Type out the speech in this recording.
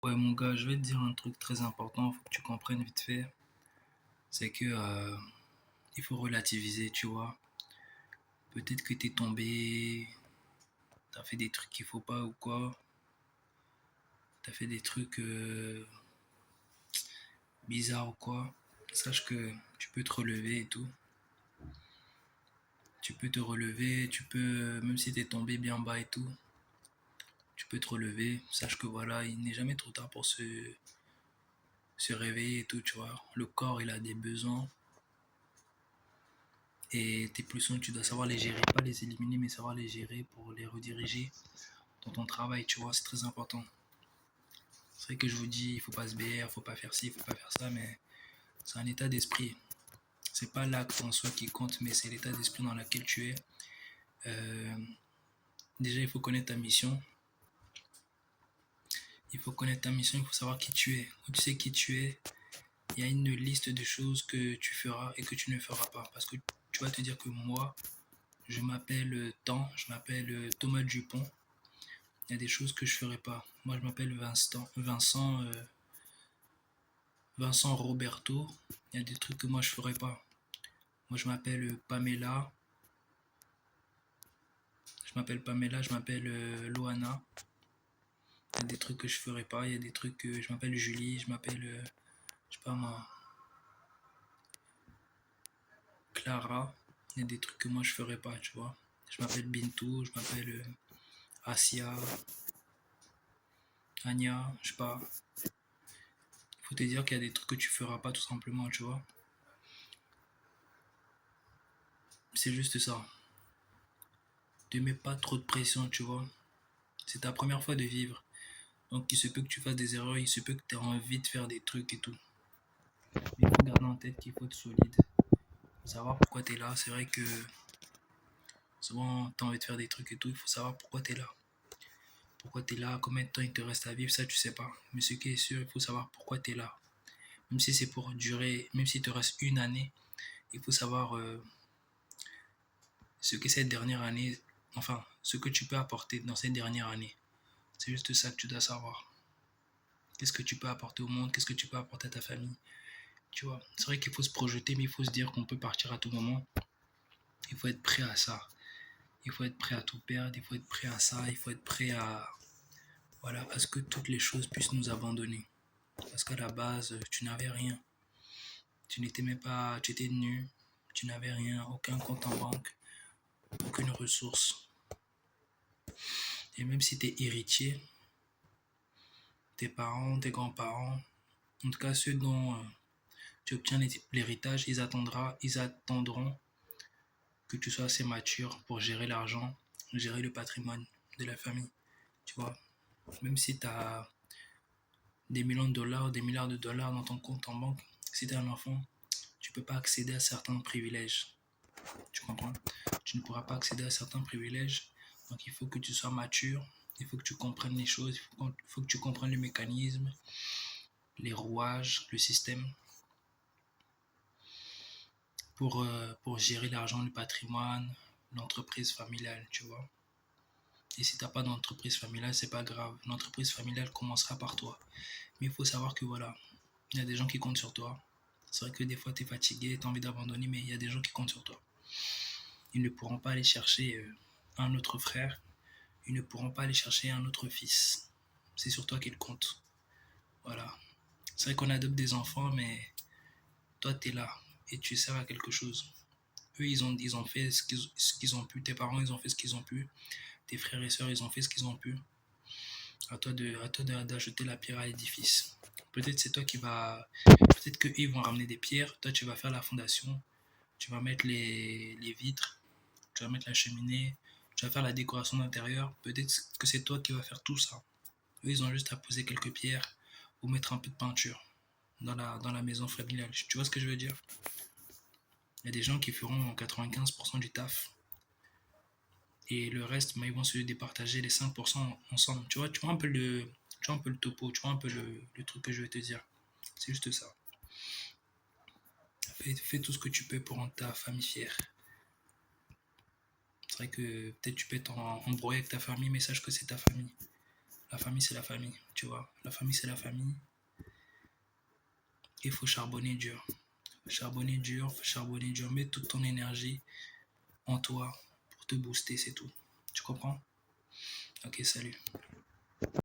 Ouais, mon gars, je vais te dire un truc très important, faut que tu comprennes vite fait. C'est que il faut relativiser, tu vois. Peut-être que t'es tombé, t'as fait des trucs qu'il faut pas ou quoi. T'as fait des trucs bizarres ou quoi. Sache que tu peux te relever et tout. Tu peux te relever, tu peux, même si t'es tombé bien bas et tout, tu peux te relever. Sache que voilà, il n'est jamais trop tard pour se réveiller et tout, tu vois. Le corps, il a des besoins. Et tes pulsions, tu dois savoir les gérer, pas les éliminer, mais savoir les gérer pour les rediriger dans ton travail, tu vois, c'est très important. C'est vrai que je vous dis, il faut pas se BR, faut pas faire ci, il faut pas faire ça, mais c'est un état d'esprit. C'est pas l'acte en soi qui compte, mais c'est l'état d'esprit dans lequel tu es. Euh, Déjà, il faut connaître ta mission. Il faut connaître ta mission, il faut savoir qui tu es. Quand tu sais qui tu es, il y a une liste de choses que tu feras et que tu ne feras pas. Parce que tu vas te dire que moi, je m'appelle Tan, je m'appelle Thomas Dupont. Il y a des choses que je ferai pas. Moi, je m'appelle Vincent Roberto. Il y a des trucs que moi, je ferai pas. Moi, je m'appelle Pamela. Je m'appelle Loana. Il y a des trucs que je ferai pas. Il y a des trucs que je m'appelle Julie. Je m'appelle, je sais pas moi, Clara. Il y a des trucs que moi, je ferai pas, tu vois. Je m'appelle Bintou. Je m'appelle Asia, Anya. Je sais pas. Faut te dire qu'il y a des trucs que tu feras pas tout simplement, tu vois. C'est juste ça. Te mets pas trop de pression, tu vois. C'est ta première fois de vivre. Donc il se peut que tu fasses des erreurs, il se peut que tu aies envie de faire des trucs et tout. Mais il faut garder en tête qu'il faut être solide. Faut savoir pourquoi tu es là. C'est vrai que souvent tu as envie de faire des trucs et tout. Il faut savoir pourquoi tu es là. Pourquoi tu es là, combien de temps il te reste à vivre, ça tu sais pas. Mais ce qui est sûr, il faut savoir pourquoi tu es là. Même si c'est pour durer, même s'il te reste une année, il faut savoir ce que cette dernière année, enfin, ce que tu peux apporter dans cette dernière année. C'est juste ça que tu dois savoir. Qu'est-ce que tu peux apporter au monde, qu'est-ce que tu peux apporter à ta famille. Tu vois, c'est vrai qu'il faut se projeter, mais il faut se dire qu'on peut partir à tout moment. Il faut être prêt à ça. Il faut être prêt à tout perdre, il faut être prêt à ça, il faut être prêt à, voilà, à ce que toutes les choses puissent nous abandonner. Parce qu'à la base, tu n'avais rien. Tu n'étais même pas, tu étais nu, tu n'avais rien, aucun compte en banque, aucune ressource. Et même si tu es héritier, tes parents, tes grands-parents, en tout cas ceux dont tu obtiens l'héritage, ils attendront que tu sois assez mature pour gérer l'argent, gérer le patrimoine de la famille. Tu vois, même si tu as des millions de dollars, des milliards de dollars dans ton compte en banque, si tu es un enfant, tu ne peux pas accéder à certains privilèges. Tu comprends? Tu ne pourras pas accéder à certains privilèges. Donc il faut que tu sois mature, il faut que tu comprennes les choses, il faut que tu comprennes le mécanisme, les rouages, le système pour gérer l'argent, le patrimoine, l'entreprise familiale, tu vois. Et si tu n'as pas d'entreprise familiale, c'est pas grave. L'entreprise familiale commencera par toi. Mais il faut savoir que voilà, il y a des gens qui comptent sur toi. C'est vrai que des fois tu es fatigué, tu as envie d'abandonner, mais il y a des gens qui comptent sur toi. Ils ne pourront pas aller chercher un autre frère, ils ne pourront pas aller chercher un autre fils. C'est sur toi qu'ils comptent. Voilà. C'est vrai qu'on adopte des enfants, mais toi tu es là et tu sers à quelque chose. Eux, ils ont fait ce qu'ils ont pu. Tes parents, ils ont fait ce qu'ils ont pu. Tes frères et sœurs, ils ont fait ce qu'ils ont pu. À toi d'ajouter la pierre à l'édifice. Peut-être c'est toi qui va. Peut-être qu'eux vont ramener des pierres. Toi, tu vas faire la fondation. Tu vas mettre les vitres. Tu vas mettre la cheminée. Tu vas faire la décoration d'intérieur. Peut-être que c'est toi qui vas faire tout ça. Eux, ils ont juste à poser quelques pierres ou mettre un peu de peinture dans la maison familiale. Tu vois ce que je veux dire? Il y a des gens qui feront 95% du taf. Et le reste, ils vont se départager les 5% ensemble. Tu vois un peu le topo, tu vois un peu le truc que je vais te dire. C'est juste ça. Fais tout ce que tu peux pour rendre ta famille fière. C'est vrai que peut-être tu peux être embrouillé avec ta famille, mais sache que c'est ta famille. La famille, c'est la famille, tu vois. La famille, c'est la famille. Il faut charbonner dur. Charbonner dur, charbonner dur. Mets toute ton énergie en toi pour te booster, c'est tout. Tu comprends? Ok, salut.